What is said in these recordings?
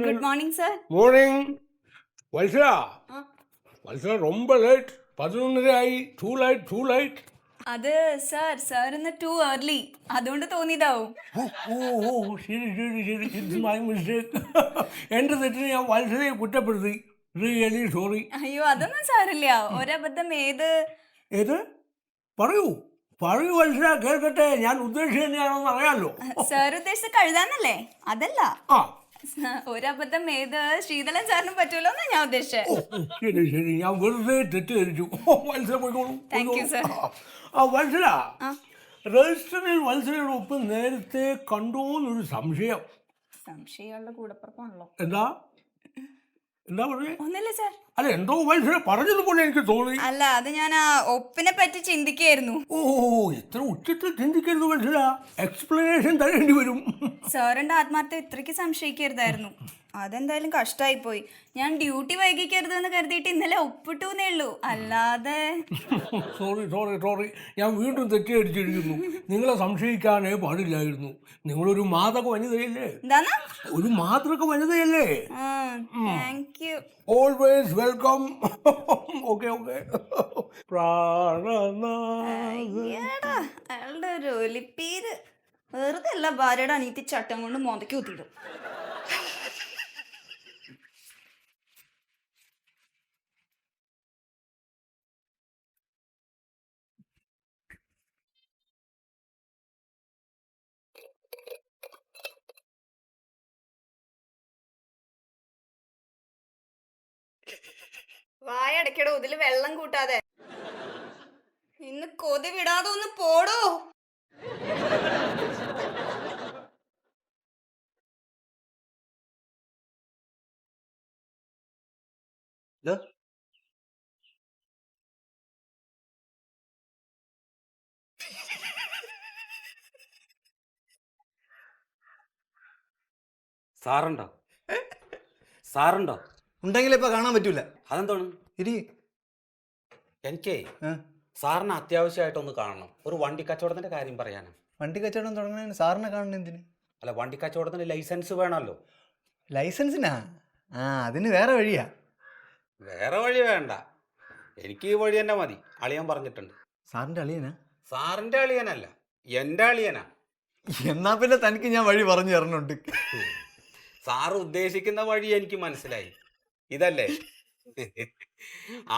Good morning sir. Morning. Vatsala Vatsala ரொம்ப late. 11:30 ആയി. Too late. അത് സാർ ഇന്ന് ടു ഏർലി, അതുകൊണ്ട് തോന്നിയതാവും. ശരി ശരി ശരി. It's my mistake. എൻ്റെ തെറ്റിന് ഞാൻ വത്സലയെ കുറ്റപ്പെടുത്തി. Really sorry. അയ്യോ അതൊന്നും സാരില്ല. ഒരബദ്ധം ഏത്? പറയൂ പറയൂ വത്സല, കേൾക്കട്ടെ. ഞാൻ ഉദ്ദേശിച്ചത് തന്നെയാണെന്ന് അറിയാമല്ലോ. സാർ ഉദ്ദേശിച്ച കഴുതാന്നല്ലേ? അതല്ല. ആ ഒരബദ്ധം ശ്രീധരൻ സാറിനും പറ്റൂലോ എന്നാ ഞാൻ ഉദ്ദേശിച്ചത്. ശരി ശരി, ഞാൻ വെറുതെ തെറ്റിദ്ധരിച്ചു. വത്സല പോയിക്കോളൂ. Thank you sir. വത്സല, രജിസ്റ്ററിൽ വത്സലയുടെ ഒപ്പ് നേരത്തെ കണ്ടോന്നൊരു സംശയം. സംശയമുള്ള കൂടപ്പുറപ്പാണല്ലോ. എന്താ പറഞ്ഞേ? ഒന്നല്ലേ സാർ. അല്ല, എന്തോ വത്സല പറഞ്ഞതുപോലെ എനിക്ക് തോന്നി. അല്ല, അത് ഞാൻ ആ ഒപ്പിനെ പറ്റി ചിന്തിക്കായിരുന്നു. ഓ, എത്ര ഉച്ചത്തിൽ ചിന്തിക്കരുത് വത്സല. എക്സ്പ്ലനേഷൻ തരേണ്ടി വരും. സാറിന്റെ ആത്മാർത്ഥം ഇത്രയ്ക്ക് സംശയിക്കരുതായിരുന്നു. അതെന്തായാലും കഷ്ടമായി പോയി. ഞാൻ ഡ്യൂട്ടി വൈകിക്കരുത് എന്ന് കരുതിയിട്ട് ഇന്നലെ ഒപ്പിട്ടൂന്നേ ഉള്ളൂ, അല്ലാതെ. സോറി. ഞാൻ വീണ്ടും തെറ്റിദ്ധരിച്ചിരിക്കുന്നു. നിങ്ങളെ സംശയിക്കാനേ പാടില്ലായിരുന്നു. നിങ്ങളൊരു മാതൃക വനിതയല്ലേ? എന്താന്നാ? ഒരു മാതൃക വനിതയല്ലേ? Thank you. Always welcome. Okay. അയാളുടെ ഒരു ഒലിപ്പീര് വെറുതെ അല്ല ഭാര്യയുടെ അനീത്തി ചട്ടം കൊണ്ട് മോന്തയ്ക്ക് കുത്തിയിടും. വായടക്കടോ, ഇതില് വെള്ളം കൂട്ടാതെ. ഇന്ന് കൊതി വിടാതെ ഒന്ന് പോടോ. സാറുണ്ടോ? ഉണ്ടെങ്കിൽ ഇപ്പൊ കാണാൻ പറ്റൂല. അതെന്താണ്? എനിക്കേ സാറിന് അത്യാവശ്യമായിട്ടൊന്ന് കാണണം. ഒരു വണ്ടി കച്ചവടത്തിന്റെ കാര്യം പറയാനാ. വണ്ടി കച്ചവടം തുടങ്ങുന്നതിന് സാറിനെ കാണണം എന്തിന്? അല്ല, വണ്ടി കച്ചവടത്തിന് ലൈസൻസ് വേണമല്ലോ. ലൈസൻസിനാ? അതിന് വേറെ വഴിയാ. വേറെ വഴി വേണ്ട, എനിക്ക് ഈ വഴി തന്നെ മതി. അളിയൻ പറഞ്ഞിട്ടുണ്ട്. സാറിന്റെ അളിയനാ? സാറിന്റെ അളിയനല്ല, എൻ്റെ അളിയനാ. എന്നാ പിന്നെ തനിക്ക് ഞാൻ വഴി പറഞ്ഞു തരണുണ്ട്. സാറ് ഉദ്ദേശിക്കുന്ന വഴി എനിക്ക് മനസ്സിലായി. ഇതല്ലേ?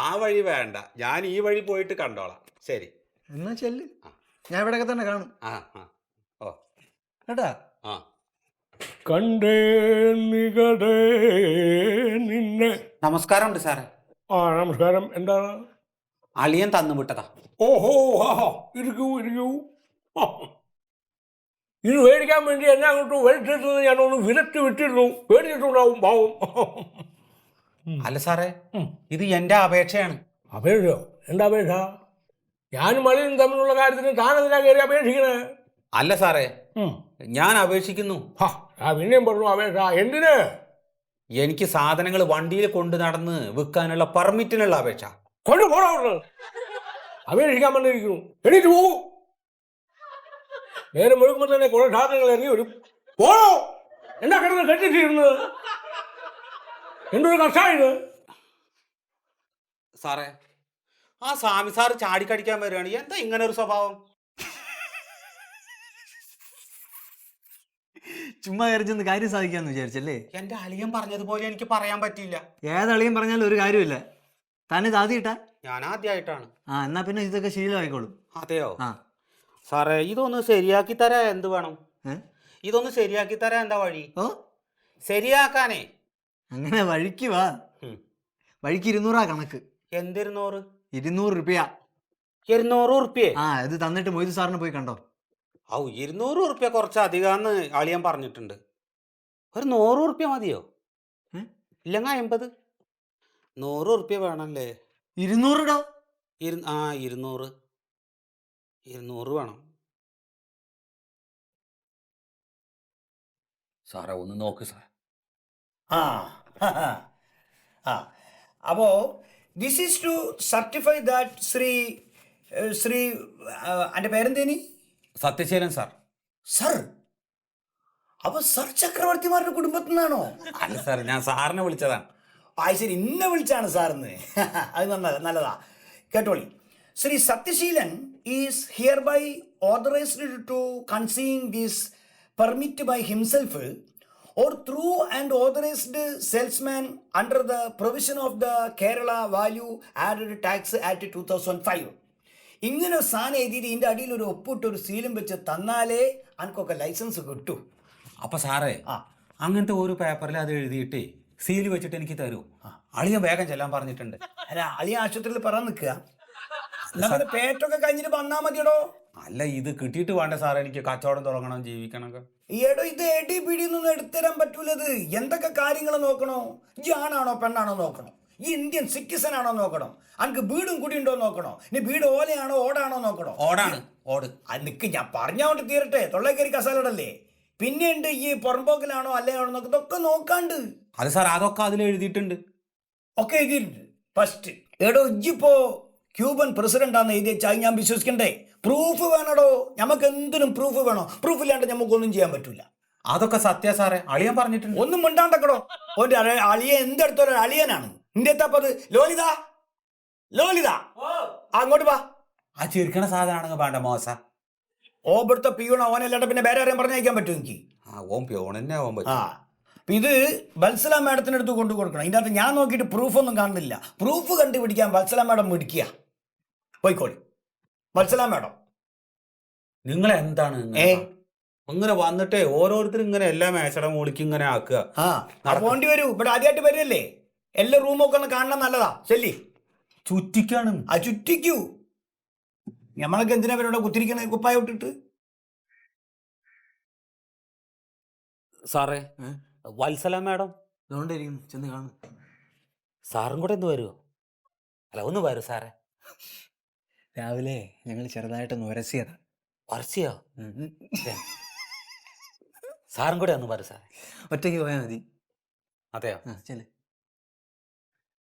ആ വഴി വേണ്ട, ഞാൻ ഈ വഴി പോയിട്ട് കണ്ടോളാം. ശരി എന്നാ ചെല്ല്, ഞാൻ ഇവിടെയൊക്കെ തന്നെ കാണും. ഓ കേട്ടാ? കണ്ടേ നിന്നെ. നമസ്കാരമുണ്ട് സാറേ. നമസ്കാരം. എന്താണ്? അളിയൻ തന്നു വിട്ടതാ. ഓഹോ, ഇരിക്കൂ. ഇത് മേടിക്കാൻ വേണ്ടി എന്നെ അങ്ങോട്ട് വലിച്ചിട്ടുള്ളത് ഞാനൊന്ന് വിരട്ടി വിട്ടിരുന്നു. പേടിച്ചിട്ടുണ്ടാവും പാവം. അല്ല സാറേ, ഇത് എൻ്റെ അപേക്ഷയാണ്. അപേക്ഷയോ? എന്താ അപേക്ഷ? ഞാനും മലയും തമ്മിലുള്ള കാര്യത്തിന് താനെന്തിനാ കയറി അപേക്ഷിക്കണേ? അല്ല സാറേ, ഞാൻ അപേക്ഷിക്കുന്നു. പിന്നെയും പറഞ്ഞു അപേക്ഷ. എന്തിന്? എനിക്ക് സാധനങ്ങൾ വണ്ടിയിൽ കൊണ്ട് നടന്ന് വിൽക്കാനുള്ള പെർമിറ്റിനുള്ള അപേക്ഷ. കൊണ്ടുപോകണം. അപേക്ഷിക്കാൻ വന്നിരിക്കുന്നു. എണീറ്റ് പോകൂ. നേരെ മുഴുക്കുമ്പോൾ തന്നെ കുറെ സാധനങ്ങൾ ഇറങ്ങി വരും. പോണോ? എന്താ കിടന്ന് കെട്ടിച്ചിരുന്നത്? എന്തൊരു കഷ്ടായത് സാറേ. ആ സ്വാമി സാറ് ചാടിക്കടിക്കാൻ വരികയാണ്. എന്താ ഇങ്ങനെ ഒരു സ്വഭാവം? ചുമ്മാ കയറിച്ചെന്ന് കാര്യം സാധിക്കാന്ന് വിചാരിച്ചല്ലേ? എൻ്റെ അളിയൻ പറഞ്ഞതുപോലെ എനിക്ക് പറയാൻ പറ്റിയില്ല. ഏതളിയും പറഞ്ഞാലും ഒരു കാര്യമില്ല. തന്നെ ആദ്യമായിട്ടാ? ഞാൻ ആദ്യമായിട്ടാണ്. എന്നാ പിന്നെ ഇതൊക്കെ ശീലമായിക്കോളും. അതെയോ? സാറേ, ഇതൊന്ന് ശരിയാക്കി തരാ എന്ത് വേണം? ഇതൊന്ന് ശരിയാക്കി തരാ എന്താ വഴി? ശരിയാക്കാനേ. അങ്ങനെ വഴിക്ക് വാ. വഴിക്ക് 200 കണക്ക്. എന്ത് 200? 200 രൂപ. 200 ഉറുപ്പ്യേ? ഇത് തന്നിട്ട് മൊയ്തു സാറിന് പോയി കണ്ടോ. 200 ഉറുപ്പ്യ കുറച്ച് അധികാന്ന് അളിയൻ പറഞ്ഞിട്ടുണ്ട്. ഒരു 100 ഉറുപ്പ്യ മതിയോ? ഇല്ലെങ്കിൽ 50. 100 ഉറുപ്പ്യ വേണമല്ലേ? 200 200 വേണം സാറേ. ഒന്ന് നോക്ക് സാർ. അപ്പോൾ this is to certify that Shri എൻ്റെ പേരെന്തേനി? സത്യശീലൻ സാർ. സർ, അപ്പൊ സർ ചക്രവർത്തിമാരുടെ കുടുംബത്തിൽ നിന്നാണോ? അല്ല സാർ, ഞാൻ സാറിനെ വിളിച്ചതാണ്. ശരി, ഇന്നെ വിളിച്ചാണ് സാറിന്ന്. അത് നല്ലതാ. കേട്ടോളി. Shri Sathyaseelan is hereby authorized to conceive this permit by himself or through an authorized salesman under the provision of the Kerala Value Added Tax Act 2005. ഇങ്ങനെ സാധനം എഴുതിയിട്ട് ഇതിൻ്റെ അടിയിൽ ഒരു ഒപ്പിട്ട് ഒരു സീലും വെച്ച് തന്നാലേ അനക്കൊക്കെ ലൈസൻസ് കിട്ടൂ. അപ്പൊ സാറേ, അങ്ങനത്തെ ഒരു പേപ്പറിൽ അത് എഴുതിയിട്ട് സീൽ വെച്ചിട്ട് എനിക്ക് തരൂ. അളിയൻ വേഗം ചെല്ലാൻ പറഞ്ഞിട്ടുണ്ട്. അല്ല, അളിയ ആശുപത്രിയിൽ പറയാൻ നിൽക്കുക. എന്നാൽ പേറ്റൊക്കെ കഴിഞ്ഞിട്ട് വന്നാൽ മതിയടോ. അല്ല, ഇത് കിട്ടിയിട്ട് വേണ്ട സാറേ എനിക്ക് കച്ചവടം തുടങ്ങണം, ജീവിക്കണൊക്കെ. ഈടോ ഇത് എടി പിടിയൊന്നും എടുത്തരാൻ പറ്റൂലത്. എന്തൊക്കെ കാര്യങ്ങൾ നോക്കണോ? ഈ ആണാണോ പെണ്ണാണോ നോക്കണം? ഈ ഇന്ത്യൻ സിറ്റിസൺ ആണോ നോക്കണം? അനക്ക് വീടും കൂടി ഉണ്ടോ നോക്കണോ? ഇനി വീട് ഓലയാണോ ഓടാണോ നോക്കണോ? ഓടാണ്, ഓട്. അത് നിൽക്ക്, ഞാൻ പറഞ്ഞോണ്ട് തീരട്ടെ. തൊള്ളേക്കരി കസാലടല്ലേ. പിന്നെ ഉണ്ട് ഈ പുറമ്പോക്കിലാണോ അല്ലയാണോ നോക്കുന്നതൊക്കെ നോക്കാണ്ട്. അത് സാർ, അതൊക്കെ അതിൽ എഴുതിയിട്ടുണ്ട്. ഒക്കെ എഴുതിയിട്ടുണ്ട്. ഫസ്റ്റ് എടോ ഇജ്ജിപ്പോ ക്യൂബൻ പ്രസിഡന്റ് ആണെന്ന് എഴുതി വെച്ചാൽ ഞാൻ വിശ്വസിക്കണ്ടേ? പ്രൂഫ് വേണടോ. നമുക്ക് എന്തിനും പ്രൂഫ് വേണോ? പ്രൂഫ് ഇല്ലാണ്ട് നമുക്കൊന്നും ചെയ്യാൻ പറ്റൂല. അതൊക്കെ സത്യ സാറേ, അളിയൻ പറഞ്ഞിട്ടുണ്ട്. ഒന്നും മിണ്ടാണ്ടക്കടോ. ഒരു അളിയൻ എന്തെടുത്തോരോ അളിയനാണ്. നിന്റെ എത്തപ്പത് ലോലിത, ലോലിത അങ്ങോട്ട് വാ. ആ ചിരിക്കണ സാധനമാണെങ്കിൽ വേണ്ട മോശ. ഓബടുത്ത പിയൂണ ഓനല്ലാണ്ട് പിന്നെ വേറെ ആരെയും പറഞ്ഞയക്കാൻ പറ്റും എനിക്ക്? ഓൻ പ്യോണെന്നെ ആവാൻ ആ, പറ്റും. ഇത് വത്സല മാഡത്തിൻ്റെ അടുത്ത് കൊണ്ടു കൊടുക്കണം. ഇതിൻ്റെ അകത്ത് ഞാൻ നോക്കിയിട്ട് പ്രൂഫൊന്നും കാണുന്നില്ല. പ്രൂഫ് കണ്ടുപിടിക്കാൻ വത്സല മാഡം മിടിക്കുക. പോയിക്കോളി വത്സല മാഡം. നിങ്ങൾ എന്താണ് ഇങ്ങനെ വന്നിട്ടേ ഓരോരുത്തരും ഇങ്ങനെ എല്ലാ മേശയുടെ മുകളിലേക്ക് ഇങ്ങനെ ആക്കുക? പോണ്ടി വരൂ. ഇവിടെ ആദ്യമായിട്ട് വരില്ലേ? എല്ലാ റൂമൊക്കെ ഒന്ന് കാണണം. നല്ലതാ. ചെല്ലി ചുറ്റിക്കാണ്. ചുറ്റിക്കൂ. നമ്മളൊക്കെ എന്തിനാ ഇവരോട് കുത്തിരിക്കണ കുപ്പായ ഇട്ടിട്ട്? സാറേ, വത്സല മാഡം അതുകൊണ്ടായിരിക്കും ചെന്ന് കാണും. സാറും കൂടെ ഒന്ന് വരുമോ? അല്ല, ഒന്ന് വരൂ സാറേ. രാവിലെ ഞങ്ങൾ ചെറുതായിട്ടൊന്ന് ഉരസിയതാ. വർഷയോ? സാറും കൂടെ ഒന്ന് വരൂ സാറേ. ഒറ്റയ്ക്ക് പോയാൽ മതി. അതെയോ? ചെല്.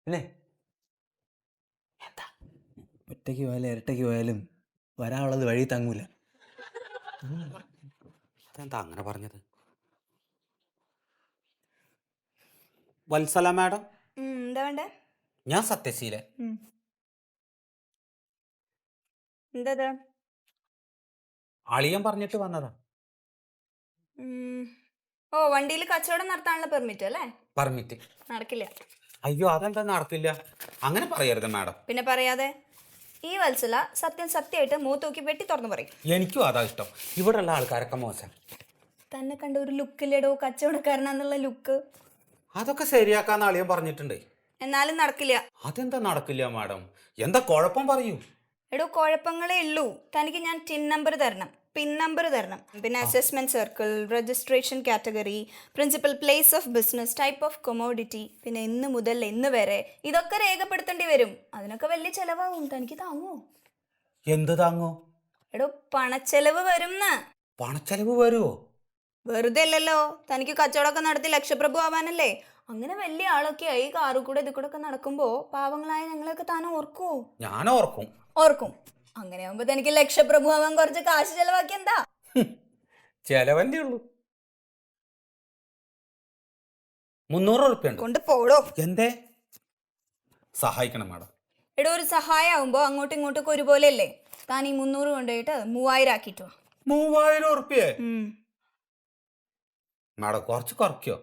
പിന്നെ എന്താ ഒറ്റയ്ക്ക് പോയാലും ഇരട്ടയ്ക്ക് പോയാലും വരാനുള്ളത് വഴി തങ്ങൂല. അതെന്താ അങ്ങനെ പറഞ്ഞത്? വത്സല മാഡം, എന്താ വേണ്ടേ? ഞാൻ സത്യശീലൻ. എന്താ? അളിയൻ പറഞ്ഞിട്ട് വന്നതാ. ഓ, വണ്ടിയിൽ കച്ചവടം നടത്താനുള്ള പെർമിറ്റ് അല്ലേ? പെർമിറ്റ് നടക്കില്ല. അയ്യോ, അതെന്താ നടക്കില്ല? അങ്ങനെ പറയരുത് മാഡം. പിന്നെ പറയാതെ. ഈ വത്സല സത്യമായിട്ട് മൂത്തൂക്കി വെട്ടി തുറന്നു പറയും. എനിക്കും അതാ ഇഷ്ടം. ഇവിടെയുള്ള ആൾക്കാരൊക്കെ മോശം. തന്നെ കണ്ട ഒരു ലുക്കില്ലടോ, കച്ചവടക്കാരനാന്നുള്ള ലുക്ക്. അതൊക്കെ ശരിയാക്കാന്ന് അളിയൻ പറഞ്ഞിട്ടുണ്ട്. എന്നാലും നടക്കില്ല. അതെന്താ നടക്കില്ല മാഡം? എന്താ കുഴപ്പം പറയൂ. എടോ, കുഴപ്പങ്ങളേ ഉള്ളൂ. തനിക്ക് ഞാൻ ടിൻ നമ്പർ തരണം, പിൻ നമ്പർ തരണം, പിന്നെ assessment circle, registration category, principal place of business, type of commodity, പിന്നെ എന്ന് മുതൽ എന്ന് വരെ ഇതൊക്കെ രേഖപ്പെടുത്തേണ്ടി വരും. അതിനൊക്കെ വലിയ ചെലവാകും. തനിക്ക് താങ്ങോ? എന്ത് താങ്ങോ? എടോ, പണച്ചെലവ് വരും. പണച്ചെലവ് വരുമോ? വെറുതെ അല്ലല്ലോ. തനിക്ക് കച്ചവടമൊക്കെ നടത്തി ലക്ഷപ്രഭു ആവാനല്ലേ? അങ്ങനെ വലിയ ആളൊക്കെ ആയി കാറു കൂടെ ഇത് കൂടെ ഒക്കെ നടക്കുമ്പോ പാവങ്ങളായ ഞങ്ങളെയൊക്കെ താൻ ഓർക്കുവോ? ഞാൻ ഓർക്കും. ഓർക്കും. അങ്ങനെ ആവുമ്പോ തനിക്ക് ലക്ഷപ്രഭു ആവാൻ കുറച്ച് കാശ് ചെലവാക്കി എന്താ? ചെലവല്ലേ ഉള്ളൂ. 300 ഉറുപ്പ്യ ഉണ്ട്. കൊണ്ട് പോടോ. എന്തേ? സഹായിക്കണം മാഡം. എടോ, ഒരു സഹായം ആവുമ്പോ അങ്ങോട്ടും ഇങ്ങോട്ടൊക്കെ ഒരുപോലെ അല്ലേ? താൻ ഈ 300 കൊണ്ടുപോയിട്ട് 3000 ആക്കിട്ടോ. 3000 ഉറുപ്പ്യ? മാഡം കുറച്ച് കുറയ്ക്കോ?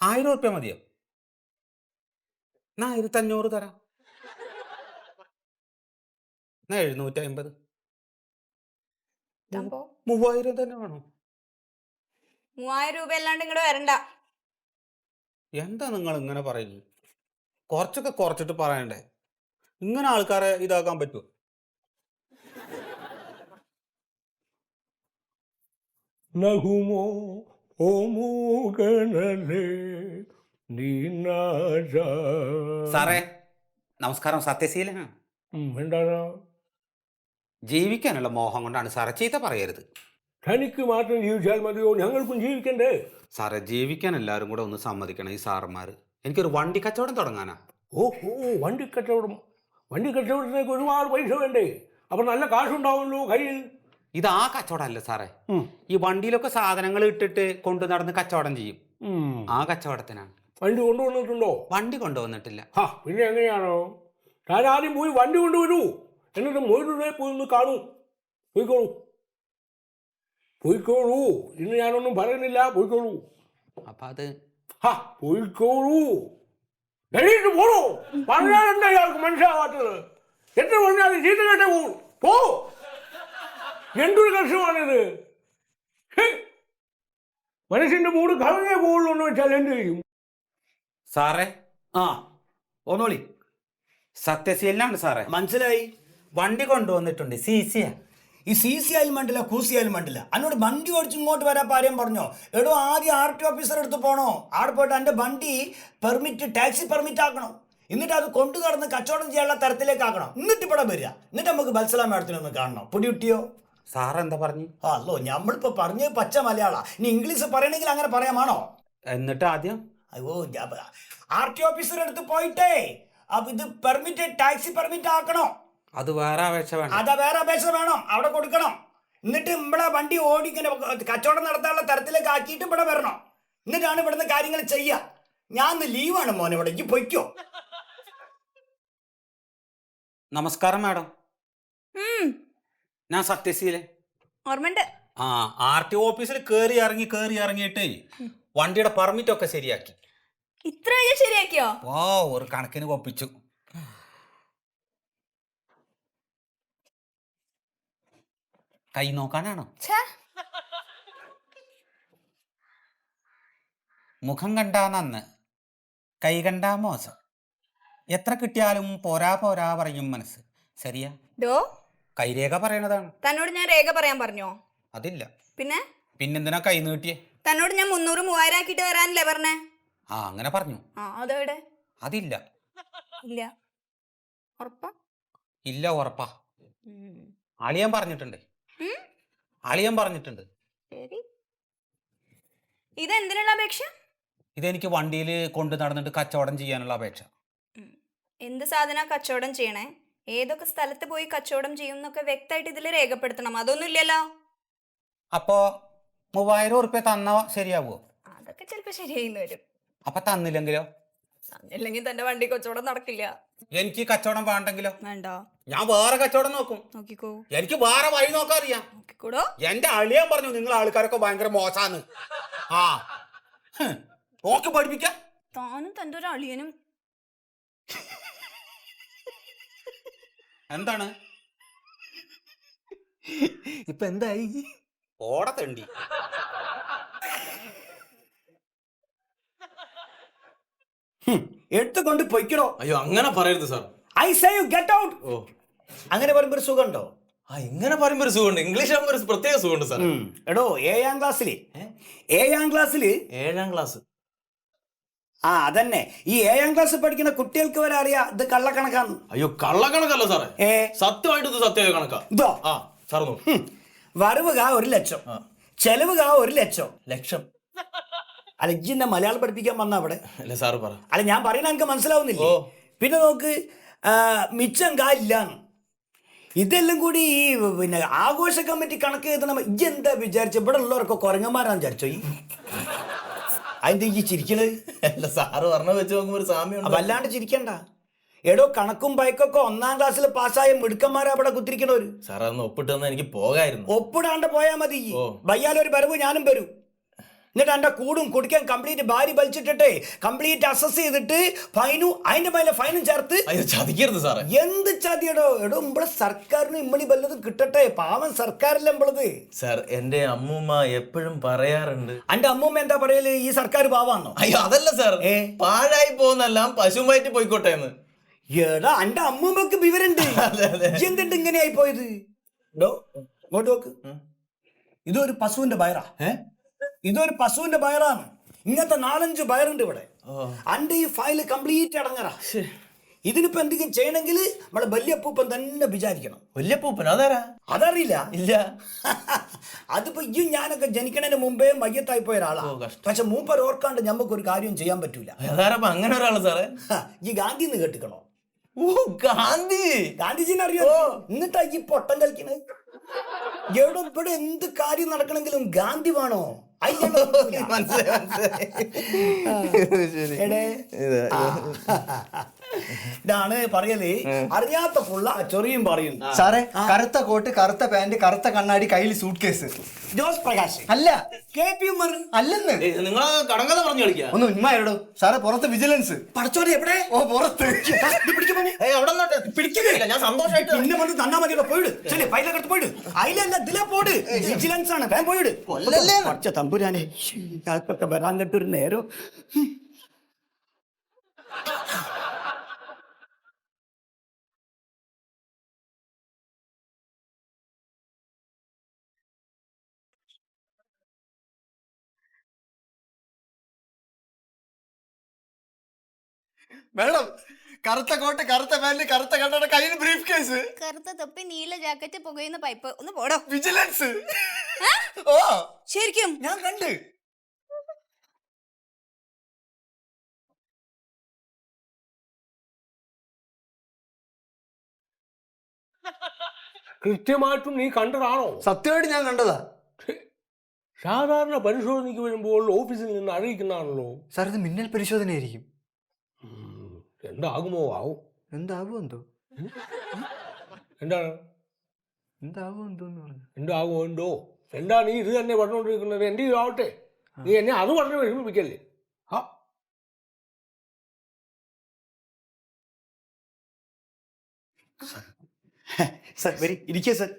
1000 ഉറുപ്പ്യ മതിയോ? 1500 തരാം. 750. 3000 തന്നെ വേണോ? 3000 രൂപ അല്ലാണ്ട് ഇങ്ങോട്ട് വരണ്ട. എന്താ നിങ്ങൾ ഇങ്ങനെ പറയുന്നത്? കുറച്ചൊക്കെ കുറച്ചിട്ട് പറയണ്ടേ? ഇങ്ങനെ ആൾക്കാരെ ഇതാക്കാൻ പറ്റുമോ? നഹുമോ സാറേ നമസ്കാരം. സത്യശീലനാണ്. എന്താണ്? ജീവിക്കാനുള്ള മോഹം കൊണ്ടാണ് സാറേ. ചീത്ത പറയരുത്. തനിക്ക് മാത്രം ജീവിച്ചാൽ മതിയോ? ഞങ്ങൾക്കും ജീവിക്കണ്ടേ? സാറേ, ജീവിക്കാൻ എല്ലാവരും കൂടെ ഒന്ന് സമ്മതിക്കണം. ഈ സാറന്മാർ. എനിക്കൊരു വണ്ടി കച്ചവടം തുടങ്ങാനാ. ഓഹോ, വണ്ടി കച്ചവടം. വണ്ടി കച്ചവടത്തിനൊക്കെ ഒരുപാട് പൈസ വേണ്ടേ? അപ്പം നല്ല കാശുണ്ടാവുമല്ലോ കയ്യിൽ. ഇത് ആ കച്ചവടമല്ല സാറേ. ഈ വണ്ടിയിലൊക്കെ സാധനങ്ങൾ ഇട്ടിട്ട് കൊണ്ടു നടന്ന് കച്ചവടം ചെയ്യും. ആ കച്ചവടത്തിനാണ്. വണ്ടി കൊണ്ടുവന്നിട്ടുണ്ടോ? വണ്ടി കൊണ്ടുവന്നിട്ടില്ല. പിന്നെ എങ്ങനെയാണോ? ഞാൻ ആദ്യം പോയി വണ്ടി കൊണ്ടുവരൂ, എന്നിട്ട് മൊയ്തുനെ പോയി ഒന്ന് കാണൂ. പോയിക്കോളൂ പോയിക്കോളൂ, ഇന്ന് ഞാനൊന്നും പറയുന്നില്ല. പോയിക്കോളൂ. അപ്പൊ അത് പോയിക്കോളൂ. എണീറ്റ് പോണോ? പറഞ്ഞാൽ എന്താ ഇയാൾക്ക് മനസ്സിലാവാത്തത്? എത്ര പറഞ്ഞാൽ ചീത്ത കേട്ടേ പോകും. പോ. എന്തൊരു കഷ്ടമാണിത്. മനുഷ്യന്റെ മൂട് കളഞ്ഞേ പോകുള്ളൂ എന്ന് വെച്ചാൽ എന്ത് ചെയ്യും? സാറേ, ആ ഒന്നോളി. സത്യശീലനാണ് സാറേ. മനസ്സിലായി. വണ്ടി കൊണ്ടുവന്നിട്ടുണ്ട്. സിസിയാ. ഈ സി സി ആയാലും വേണ്ടില്ല, കൂസി ആയാലും വേണ്ടില്ല. എന്നോട് വണ്ടി ഓടിച്ച് ഇങ്ങോട്ട് വരാൻ ആരെയും പറഞ്ഞോ? എടോ, ആദ്യം RT ഓഫീസർ അടുത്ത് പോകണോ? അവിടെ പോയിട്ട് എൻ്റെ വണ്ടി പെർമിറ്റ്, ടാക്സി പെർമിറ്റ് ആക്കണം. എന്നിട്ട് അത് കൊണ്ടു നടന്ന് കച്ചവടം ചെയ്യാനുള്ള തരത്തിലേക്ക് ആക്കണം. എന്നിട്ട് ഇവിടെ വരിക. എന്നിട്ട് നമുക്ക് ബൽസലാം മാഡത്തിനൊന്ന് കാണണം. പൊടി കിട്ടിയോ? സാർ എന്താ പറഞ്ഞു? അല്ലോ, നമ്മളിപ്പോൾ പറഞ്ഞത് പച്ച മലയാള. ഇനി ഇംഗ്ലീഷ് പറയണമെങ്കിൽ അങ്ങനെ പറയാമാണോ? എന്നിട്ട് ആദ്യം അയ്യോ, RT ഓഫീസർ അടുത്ത് പോയിട്ടേ ഇത് പെർമിറ്റ്, ടാക്സി പെർമിറ്റ് ആക്കണോ? അത് വേറെ അപേക്ഷ വേണം. അതാ വേറെ അപേക്ഷ വേണം, അവിടെ കൊടുക്കണം. എന്നിട്ട് ഇവിടെ വണ്ടി ഓടിങ്ങനെ കച്ചവടം നടത്താനുള്ള തരത്തിലേക്ക് ആക്കിയിട്ട് ഇവിടെ വരണം. എന്നിട്ടാണ് ഇവിടുന്ന് കാര്യങ്ങൾ ചെയ്യുക. ഞാൻ ലീവാണ് മോനെ, ഇവിടെ ഈ പൊയ്ക്കോ. നമസ്കാരം മാഡം, ഞാൻ സത്യശീലൻ. ഓർമ്മയുണ്ട്. RT ഓഫീസിൽ കയറി ഇറങ്ങിയിട്ടേ വണ്ടിയുടെ പെർമിറ്റ് ഒക്കെ ശരിയാക്കി. ഇത്രയൊക്കെ ശരിയാക്കിയോ? ഒരു കണക്കിന് കൊപ്പിച്ചു. കൈ നോക്കാനാണോ? മുഖം കണ്ടാ നന്ന്, കൈ കണ്ടാ മോശം. എത്ര കിട്ടിയാലും പോരാ പോരാ പറയും മനസ്സ്. ശരിയാ? ഡോ, കൈരേഖ പറയണതാണ്. തന്നോട് ഞാൻ രേഖ പറയാൻ പറഞ്ഞോ? അതില്ല. പിന്നെന്തിനാ കൈ നീട്ടിയേ? തന്നോട് ഞാൻ 300-3000 ആക്കിയിട്ട് വരാനല്ലേ പറഞ്ഞേ? അങ്ങനെ പറഞ്ഞു. അതെവിടെ? അതില്ല. ഇല്ല. ഉറപ്പാ? ഇല്ല, ഉറപ്പാ. അളിയൻ പറഞ്ഞിട്ടുണ്ട്. ശരി. ഇതെന്തിനുള്ള അപേക്ഷ? ഇതെനിക്ക് വണ്ടിയിൽ കൊണ്ടു നടന്നിട്ട് കച്ചവടം ചെയ്യാനുള്ള അപേക്ഷ. എന്ത് സാധന കച്ചവടം ചെയ്യണേ? ഏതൊക്കെ സ്ഥലത്ത് പോയി കച്ചവടം ചെയ്യും എന്നൊക്കെ വ്യക്തമായിട്ട് ഇതിൽ രേഖപ്പെടുത്തണം. അതൊന്നും ഇല്ലല്ലോ. അപ്പോ 3000 ഉറുപ്പ്യ തന്ന ശരിയാവോ? അതൊക്കെ ചിലപ്പോ ശരിയായിന്ന് വരും. അപ്പൊ തന്നില്ലെങ്കിലോ? തന്നില്ലെങ്കിൽ തന്റെ വണ്ടി കച്ചവടം നടക്കില്ല. എനിക്ക് കച്ചവടം വേണ്ടെങ്കിലോ? വേണ്ട. ഞാൻ വേറെ കച്ചവടം നോക്കും. നോക്കിക്കോ. എനിക്ക് വേറെ വഴി നോക്കാൻ അറിയാം. നോക്കിക്കൂടോ. എന്റെ അളിയൻ പറഞ്ഞു നിങ്ങൾ ആൾക്കാരൊക്കെ ഭയങ്കര മോശാന്ന്. നോക്കി പഠിപ്പിക്ക. താനും തന്റെ ഒരു അളിയനും. എന്താണ് ഇപ്പൊ എന്തായി? ഓടത്തണ്ടി. എടുത്തുകൊണ്ട് പൊയ്ക്കണോ? അയ്യോ, അങ്ങനെ പറയരുത് sir. I say you get out. ഓ, അങ്ങനെ പറയുമ്പോ ഒരു സുഖമുണ്ടോ? ഇങ്ങനെ പറയുമ്പോ ഒരു സുഖമുണ്ട്. ഇംഗ്ലീഷ് ആകുമ്പോ ഒരു പ്രത്യേക സുഖമുണ്ട് സാർ. എടോ, 7ാം ക്ലാസ്സില് 7ാം ക്ലാസ്. അതന്നെ. ഈ 7ാം ക്ലാസ് പഠിക്കുന്ന കുട്ടികൾക്ക് വരെ അറിയാം ഇത് കള്ളക്കണക്കാണ്. അയ്യോ, കള്ളക്കണക്കല്ല സാറേ, സത്യമായിട്ട് ഇത് സത്യമായ കണക്കാ. ഇതോ സാർ നോക്കൂ. വരവ് 1 ലക്ഷം, ചെലവ് 1 ലക്ഷം. ലക്ഷം അല്ല, ഇജ്ജിന്നെ മലയാളം പഠിപ്പിക്കാൻ വന്ന അവിടെ? അല്ല സാറ് പറ. അല്ല, ഞാൻ പറയുന്ന എനിക്ക് മനസ്സിലാവുന്നില്ലേ? പിന്നെ നോക്ക്, മിച്ചം ഇല്ലാന്ന്. ഇതെല്ലാം കൂടി ഈ പിന്നെ ആഘോഷ കമ്മിറ്റി കണക്ക് എഴുതണം. ഇജ്ജെന്താ വിചാരിച്ച ഇവിടെ ഉള്ളവരൊക്കെ കുരങ്ങന്മാരാന്ന് വിചാരിച്ചോ? അതിന്റെ ഈ ചിരിക്കണത്? അല്ല, സാറ് പറഞ്ഞ വെച്ച് നോക്കുമ്പോ ഒരു സാമ്യം. വല്ലാണ്ട് ചിരിക്കണ്ട. എടോ, കണക്കും ബൈക്കൊക്കെ 1ാം ക്ലാസ്സിൽ പാസ്സായ മിടുക്കന്മാരെ അവിടെ കുത്തിരിക്കണവര്. സാർ അതൊന്ന് ഒപ്പിട്ട് തന്നാ എനിക്ക് പോകായിരുന്നു. ഒപ്പിടാണ്ട് പോയാൽ മതി. വയ്യാലൊരു വരവ് ഞാനും വരും. എന്നിട്ട് എൻ്റെ കൂടും കുടിക്കാൻ കംപ്ലീറ്റ് ഭാര്യ വലിച്ചിട്ടിട്ട് കംപ്ലീറ്റ് അസസ് ചെയ്തിട്ട് ഫൈനും അതിന്റെ മേലെ ഫൈനും ചേർത്ത്. അയ്യോ, ചതിക്കരുത് സാറേ. എന്ത് ചതിയടോ? എടോ, നമ്മളെ സർക്കാരിന് ഇമ്മണി വല്ലതും കിട്ടട്ടെ. പാവം സർക്കാരില്ല നമ്മളത്. സാർ, എന്റെ അമ്മൂമ്മ എപ്പോഴും പറയാറുണ്ട്. എന്റെ അമ്മൂമ്മ എന്താ പറയല്? ഈ സർക്കാർ പാവാന്നോ? അയ്യോ, അതല്ല സാർ, പാഴായി പോകുന്നെല്ലാം പശുമായിട്ട് പോയിക്കോട്ടെ എന്ന്. എടാ, എന്റെ അമ്മൂമ്മക്ക് വിവരണ്ട്. എന്തുണ്ട് ഇങ്ങനെയായി പോയത്? ഇങ്ങോട്ട് നോക്ക്. ഇതൊരു പശുവിന്റെ ബയറാ. ഇതൊരു പശുവിന്റെ ബയറാണ്. ഇങ്ങനത്തെ 4-5 ബയറുണ്ട് ഇവിടെ. അന്റെ ഈ ഫയല് കംപ്ലീറ്റ് അടങ്ങറാ. ഇതിനിപ്പോ എന്തെങ്കിലും ചെയ്യണമെങ്കിൽ നമ്മളെ വല്യപ്പൂപ്പൻ തന്നെ വിചാരിക്കണം. വല്യപ്പൂപ്പൻ അതാരാ? അതറിയില്ല? ഇല്ല. അതിപ്പോ ഈ ഞാനൊക്കെ ജനിക്കണതിന് മുമ്പേ മയ്യത്തായി പോയ ഒരാളാ. പക്ഷെ മൂപ്പർ ഓർക്കാണ്ട് ഞമ്മക്കൊരു കാര്യം ചെയ്യാൻ പറ്റൂല. അതാരപ്പ അങ്ങനെ ഒരാള് സാറേ? ഈ ഗാന്ധി എന്ന് കേട്ടിക്കണോ? ഓ, ഗാന്ധിജീനെ അറിയോ? എന്നിട്ടാ ഈ പൊട്ടം കളിക്കണത്. എവിടെ ഇവിടെ എന്ത് കാര്യം നടക്കണമെങ്കിലും ഗാന്ധി വേണോ അതില്ലാണ്ട് നടക്കൂല. മനസ്സിലായി ശരി എടേ. ഇതാണ് പറയല് അറിയാത്ത പുള്ള ചൊറിയും പറയും. സാറേ കറുത്ത കോട്ട് കറുത്ത പാന്റ് കറുത്ത കണ്ണാടി കയ്യിൽ സൂട്ട് കേസ്. ജോസ് പ്രകാശ് അല്ല KP ഉമർ. അല്ലെന്ന് നിങ്ങൾ കടങ്കഥ പറഞ്ഞു കളിക്കുക. ഒന്ന് ഉന്മാരോടോ സാറേ, പുറത്ത് വിജിലൻസ്. പഠിച്ചോനെ എവിടെ ഓ പുറത്ത്. അവിടെ പിടിക്കുന്നില്ല, ഞാൻ സന്തോഷമായിട്ട് പിന്നെ വന്ന് തന്നാ മതിയോ? പോയിട് ചെല്ലേ, ഫയലൊക്കെ പോയിട്. അതിലല്ല ഇതിലെ പോട്, വിജിലൻസ് ആണ്, വേഗം പോയിട്. കൊല്ലല്ലേ? പഠിച്ച തമ്പുരാനെ അതൊക്കെ വരാൻ കെട്ടൊരു നേരം. മേഡം കറുത്ത കോട്ട് കറുത്ത പാന്റ് കറുത്ത കണ്ണാടി കയ്യിൽ ബ്രീഫ് കേസ്. കറുത്ത തൊപ്പി നീല ജാക്കറ്റ് പുകയുന്ന പൈപ്പ്. ഒന്ന് പോടോ. വിജിലൻസ്. ഓ ശരിക്കും ഞാൻ കണ്ട്. കൃത്യമായിട്ടും നീ കണ്ടതാണോ? സത്യമായിട്ട് ഞാൻ കണ്ടതാ. സാധാരണ പരിശോധനയ്ക്ക് വരുമ്പോൾ ഓഫീസിൽ നിന്ന് അറിയിക്കുന്നതാണല്ലോ. സാർ ഇത് മിന്നൽ പരിശോധനയായിരിക്കും. എന്താകുമോ ആവും. എന്താകുമോ എന്തോ. എന്താണ് എന്താകുമോ എന്തോന്ന് പറഞ്ഞു. എന്താകുമോ എന്തോ. എന്താ നീ ഇത് തന്നെ പറഞ്ഞുകൊണ്ടിരിക്കുന്നത്? എൻ്റെ ആവട്ടെ, നീ എന്നെ അത് പറഞ്ഞ് വിഷമിപ്പിക്കല്ലേ. ആ സർ വരി, ഇരിക്കേ സർ.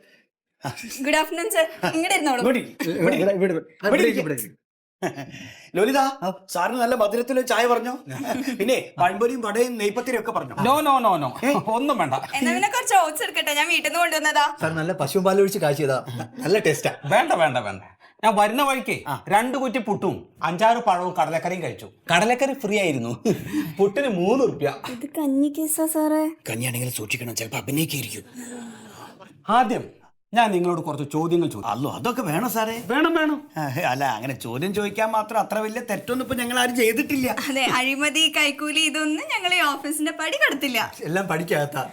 Good afternoon sir. ഇങ്ങോട്ട് ഇരുന്നോളൂ. ലോലിത, സാറിന് നല്ല മധുരത്തിൽ ചായ പറഞ്ഞോ? പിന്നെ പഴംപൊരിയും വടയും നെയ്പത്തിരിയും ഒക്കെ പറഞ്ഞോ? നോ നോ നോ നോ, ഒന്നും വേണ്ട. എന്നാ പിന്നെ കുറച്ച് ഓട്സ് എടുക്കട്ടെ, ഞാൻ വീട്ടിൽ നിന്ന് കൊണ്ടുവന്നതാ. സാർ നല്ല പശു പാലൊഴിച്ച് കാച്ചിയതാ, നല്ല ടേസ്റ്റാ. വേണ്ട വേണ്ട വേണ്ട, ഞാൻ വരുന്ന വഴിക്ക് 2 കുറ്റി പുട്ടും 5-6 പഴവും കടലക്കറിയും കഴിച്ചു. കടലക്കറി ഫ്രീ ആയിരുന്നു. പുട്ടിന് 3 റുപ്യ. ഇത് കഞ്ഞി കേസാ സാറേ. കഞ്ഞിയാണെങ്കിൽ സൂക്ഷിക്കണം, ചിലപ്പോ അഭിനയിക്കായിരിക്കും. ആദ്യം ഞാൻ നിങ്ങളോട് കുറച്ച് ചോദ്യങ്ങൾ ചോദിച്ചു. അല്ലോ അതൊക്കെ വേണം സാറേ. വേണം വേണം. അല്ല, അങ്ങനെ ചോദ്യം ചോദിക്കാൻ മാത്രം അത്ര വലിയ തെറ്റൊന്നും ഇപ്പൊ ഞങ്ങൾ ആരും ചെയ്തിട്ടില്ല. അതെ, അഴിമതി കൈക്കൂലി ഇതൊന്നും ഞങ്ങൾ ഈ ഓഫീസിന്റെ പടി കടത്തില്ല. എല്ലാം പഠിക്കാത്ത.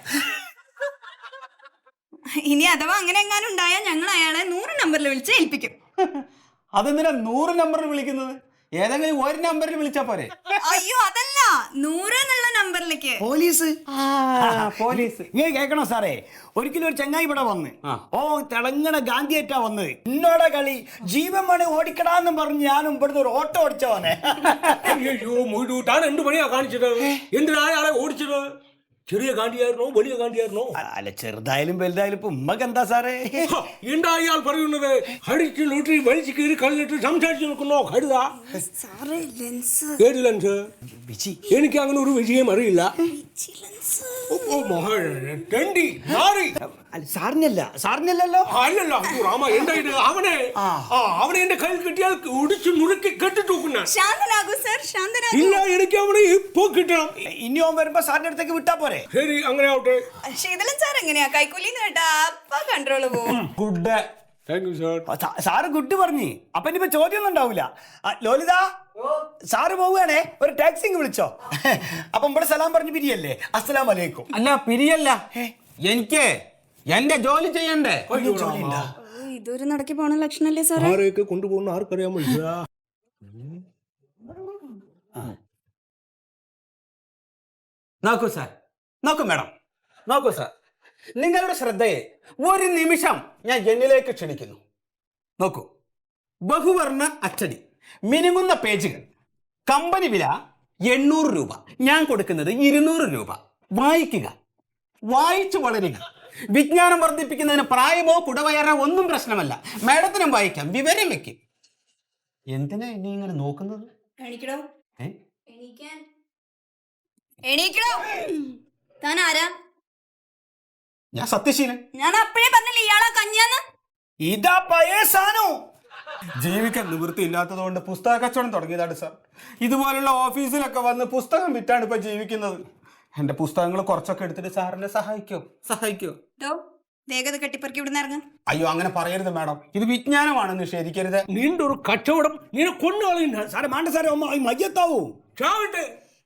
ഇനി അഥവാ അങ്ങനെ എങ്ങാനും ഉണ്ടായാൽ ഞങ്ങൾ അയാളെ 100 നമ്പറിൽ വിളിച്ച് ഏൽപ്പിക്കും. അതെന്തിനാ 100 നമ്പറിൽ വിളിക്കുന്നത്? ഏതെങ്കിലും ഒരു നമ്പറിൽ വിളിച്ചാ പോരെ? അയ്യോ അതല്ല, 100 എന്നുള്ള നമ്പറിലേക്ക്. Police police. ഇങ്ങനെ കേൾക്കണോ സാറേ? ഒരിക്കലും ഒരു ചങ്ങായി ഇവിടെ വന്ന് ആ. തിളങ്ങണ ഗാന്ധിയേറ്റാ വന്നത്. എന്നോടെ കളി ജീവൻ വേണേ ഓടിക്കടാന്നും പറഞ്ഞ് ഞാനും ഇവിടുന്ന് ഒരു ഓട്ടോ ഓടിച്ചവനെ. അയ്യോ മൊയ്തു, താൻ എന്ത് പണിയാ കാണിച്ചത്? എന്തിനാ അയാളെ ഓടിച്ചത്? ചെറിയ ഗാന്ധിയായിരുന്നോ വലിയ ഗാന്ധിയായിരുന്നോ? അല്ല, ചെറുതായാലും വലുതായാലും ഇപ്പൊ ഉമ്മക്ക് എന്താ സാറേ? എന്താ ഇയാൾ പറയുന്നത്? അടിച്ച് ലോട്ടറി വലിച്ചു കയറി കളഞ്ഞിട്ട് സംസാരിച്ചു നിൽക്കുന്നോ? കരുതാ സാറേ ലെൻസ്. ഏത് ലെൻസ്? എനിക്ക് അങ്ങനെ ഒരു വിഷയം അറിയില്ല. സാറിനല്ലല്ലോ. അല്ലല്ലോ രാമ, എന്തായിട്ട് അവനെ അവനെ എന്റെ കയ്യിൽ കിട്ടിയാൽ ഒടിച്ചു നുറുക്കി കെട്ടിട്ടൂക്കുന്ന. ശാന്തനാകൂ സർ, ശാന്തനാകൂ. ഇല്ല, എനിക്ക് അവനെ ഇപ്പൊ കിട്ടണം. ഇനി ഓൻ വരുമ്പോ സാറിന്റെ അടുത്തേക്ക് വിട്ടാ പോരെ? ശരി, അങ്ങനെ ആവട്ടെ. ശീതളൻ സാർ എങ്ങനെയാ കൈക്കൂലിന്ന് കേട്ടാ അപ്പ കൺട്രോള് പോവും. Good. Thank you sir. Sir good പറഞ്ഞു. അപ്പൊ ഇനിയിപ്പോ ചോദ്യം ഒന്നും ഉണ്ടാവില്ല. ലോലിത, സാറ് പോവുകയാണേ, ഒരു ടാക്സി വിളിച്ചോ. അപ്പൊ ഇവിടെ സലാം പറഞ്ഞു പിരിയല്ലേ? അസ്സലാം വലൈക്കും. അല്ല, പിരിയല്ല, എനിക്ക് എന്റെ ജോലി ചെയ്യണ്ടേ? ഇതൊരു നടക്കി പോണ ലക്ഷണല്ലേ സാറേ? ആരെയൊക്കെ കൊണ്ടുപോകുന്ന ആർക്കറിയാമോ? നോക്കൂ സാർ, നോക്കൂ മാഡം, നോക്കൂ സാർ, നിങ്ങളുടെ ശ്രദ്ധയെ ഒരു നിമിഷം ഞാൻ എന്നിലേക്ക് ക്ഷണിക്കുന്നു. നോക്കൂ, ബഹുവർണ്ണ അച്ചടി, മിനുങ്ങുന്ന പേജുകൾ, കമ്പനി വില 800 രൂപ, ഞാൻ കൊടുക്കുന്നത് 200 രൂപ. വായിക്കുക, വായിച്ചു വളരുക. വിജ്ഞാനം വർദ്ധിപ്പിക്കുന്നതിന് പ്രായമോ കുടവയറോ ഒന്നും പ്രശ്നമല്ല. മാഡത്തിനും വായിക്കാം, വിവരം വെക്കും. എന്തിനാ എന്നെ ഇങ്ങനെ നോക്കുന്നത്? എണീക്കടോ. എണീക്കടോ. താൻ ആരാ? ഞാൻ സത്യശീലൻ. ഞാൻ അപ്പഴേ പറഞ്ഞില്ല ഇയാളാ കഞ്ഞാന്ന്. ഇതാ പഴയ സാധനം. ജീവിക്കാൻ നിവൃത്തിയില്ലാത്തത് കൊണ്ട് പുസ്തക കച്ചവടം തുടങ്ങിയതാണ് സാർ. ഇതുപോലുള്ള ഓഫീസിലൊക്കെ വന്ന് പുസ്തകം വിറ്റാണ് ഇപ്പൊ ജീവിക്കുന്നത്. എന്റെ പുസ്തകങ്ങൾ കുറച്ചൊക്കെ എടുത്തിട്ട് സാറിനെ സഹായിക്കോ? വേഗത കെട്ടിപ്പറക്കി ഇവിടുന്ന് ഇറങ്ങും. അയ്യോ, അങ്ങനെ പറയരുത് മാഡം, ഇത് വിജ്ഞാനമാണ്, നിഷേധിക്കരുത്. നിന്റെ ഒരു കച്ചവടം നിന്നെ കൊന്നുകളയുന്ന സാറേ മാണ്ട സാറേ, മയ്യത്താവൂ. ചാവട്ടെ.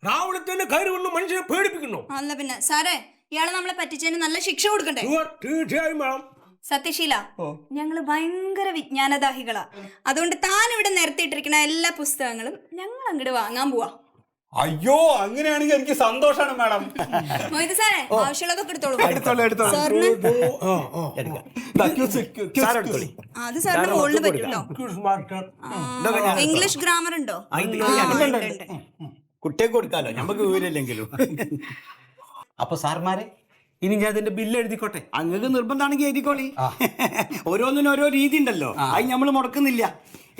രാവിലത്തെ കയറി വന്ന് മനുഷ്യനെ പേടിപ്പിക്കുന്നു. അല്ല പിന്നെ സാറേ, ഇയാളെ നമ്മളെ പറ്റിച്ചതിന് നല്ല ശിക്ഷ കൊടുക്കണ്ടേ? തീർച്ചയായും മാഡം. സത്യശീല, ഞങ്ങള് ഭയങ്കര വിജ്ഞാനദാഹികളാ. അതുകൊണ്ട് താൻ ഇവിടെ നിരത്തിയിട്ടിരിക്കുന്ന എല്ലാ പുസ്തകങ്ങളും ഞങ്ങൾ അങ്ങോട്ട് വാങ്ങാൻ പോവാ. അയ്യോ, അങ്ങനെയാണെങ്കിൽ എനിക്ക് സന്തോഷാണ് മാഡം. മൊയ്ത് സാറേ, ആവശ്യമുള്ളതൊക്കെ എടുത്തോളൂ. എടുത്തോളൂ. അത് സാറിന് റോളിന് പറ്റുമല്ലോ. ഇംഗ്ലീഷ് ഗ്രാമർ ഉണ്ടോ? കുട്ടിയെ കൊടുക്കാലോ, നമുക്ക് വിവരമില്ലെങ്കിലും. അപ്പൊ സാർമാരെ, ഇനി ഞാൻ അതിന്റെ ബില്ല് എഴുതിക്കോട്ടെ? അങ്ങക്ക് നിർബന്ധമാണെങ്കിൽ എഴുതിക്കോളി. ഓരോന്നിനും ഓരോ രീതി ഉണ്ടല്ലോ, അത് നമ്മൾ മുടക്കുന്നില്ല.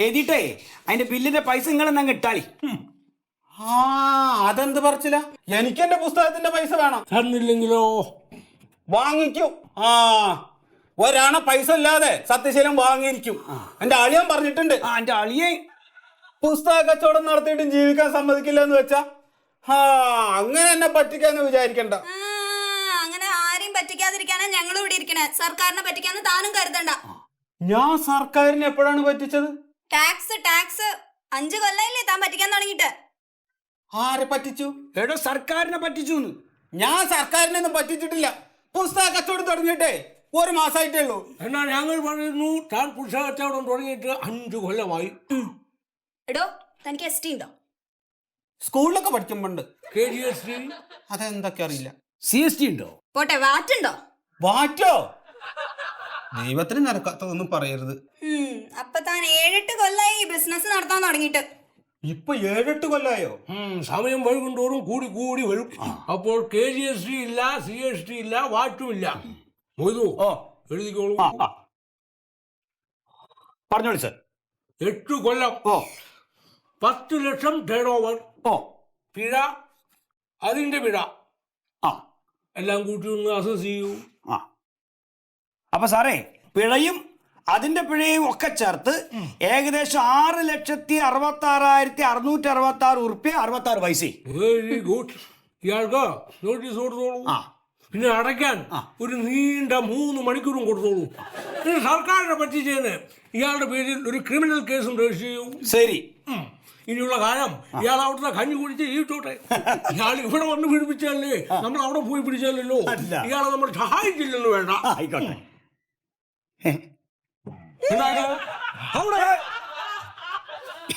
എഴുതിയിട്ടേ അതിന്റെ ബില്ലിന്റെ പൈസ നിങ്ങളെന്നാ ഇട്ടാളി. ആ, അതെന്ത് പറച്ചില്ല? എനിക്ക് എന്റെ പുസ്തകത്തിന്റെ പൈസ വേണം. തന്നില്ലെങ്കിലോ? വാങ്ങിക്കും. ആ, ഒരാണ പൈസ ഇല്ലാതെ സത്യശീലം വാങ്ങിയിരിക്കും. എന്റെ അളിയൻ പറഞ്ഞിട്ടുണ്ട്. എന്റെ അളിയെ പുസ്തക കച്ചവടം നടത്തിയിട്ടും ജീവിക്കാൻ സമ്മതിക്കില്ല എന്ന് വെച്ചാ, അങ്ങനെ എന്നെ പറ്റിക്കാന്ന് വിചാരിക്കണ്ട. അങ്ങനെ ആരെയും പറ്റിക്കാതിരിക്കാനാ ഞങ്ങളും ഇവിടെ ഇരിക്കണേ. സർക്കാരിനെ പറ്റിക്കാന്ന് താനും കരുതണ്ട. ഞാൻ സർക്കാരിനെ എപ്പോഴാണ് പറ്റിച്ചത്? ടാക്സ് 5 കൊല്ലമില്ലേ താൻ പറ്റിക്കാൻ തുടങ്ങിയിട്ട്? ആരെ പറ്റിച്ചു? എടോ, സർക്കാരിനെ പറ്റിച്ചു. ഞാൻ സർക്കാരിനെ ഒന്നും പറ്റിച്ചിട്ടില്ല. പുസ്തക കച്ചവടം തുടങ്ങിയിട്ടേ 1 മാസമായിട്ടേ ഉള്ളൂ. എന്നാ ഞങ്ങൾ പറയുന്നു താൻ പുസ്തക കച്ചവടം തുടങ്ങിയിട്ട് 5 കൊല്ലമായി. എടോ, തനിക്ക് ST ഉണ്ടോ? സ്കൂളിലൊക്കെ പഠിക്കുമ്പോണ്ട്. KGST അതെന്തൊക്കെ അറിയില്ല. CST ഉണ്ടോ? പോട്ടെ, വാറ്റുണ്ടോ? വാറ്റോ? ദൈവത്തിന് നിരക്കാത്തതൊന്നും പറയരുത്. അപ്പൊ താൻ 7-8 കൊല്ലായി ഈ ബിസിനസ് നടത്താൻ തുടങ്ങിയിട്ട്. ഇപ്പൊ 7-8 കൊല്ലായോ? സമയം വൈകുന്തോറും കൂടി കൂടി വരും. അപ്പോൾ KGST ഇല്ല, CST ഇല്ല, വാറ്റുമില്ല. മൊയ്തു, എഴുതിക്കോളൂ. പറഞ്ഞോളൂ സർ. 8 കൊല്ലം, 10 ലക്ഷം ടേൺ ഓവർ, പിഴ, അതിന്റെ പിഴ എല്ലാം കൂട്ടി ഒന്ന് അസസ് ചെയ്യൂ. അപ്പൊ സാറേ, പിഴയും അതിന്റെ പിഴയും ഒക്കെ ചേർത്ത് ഏകദേശം 6,66,666 ഉറുപ്പ്യ 66 പൈസ. Very good. ഇയാൾക്ക് നോട്ടീസ് കൊടുത്തോളൂ. പിന്നെ അടയ്ക്കാൻ ഒരു നീണ്ട 3 മണിക്കൂറും കൊടുത്തോളൂ. പിന്നെ സർക്കാരിനെ പറ്റിച്ചതിന് ഇയാളുടെ പേരിൽ ഒരു ക്രിമിനൽ കേസും രജിസ്റ്റർ ചെയ്യൂ. ശരി. ഇനിയുള്ള കാലം ഇയാൾ അവിടുത്തെ കഞ്ഞി കുടിച്ച് ജീവിച്ചോട്ടെ. ഇയാൾ ഇവിടെ വന്ന് പിടിപ്പിച്ചല്ലേ, നമ്മൾ അവിടെ പോയി പിടിച്ചാലല്ലോ. ഇയാളെ നമ്മൾ സഹായിച്ചില്ലെന്ന് വേണ്ട. ആയിക്കോട്ടെ. എന്താണ് അവിടെ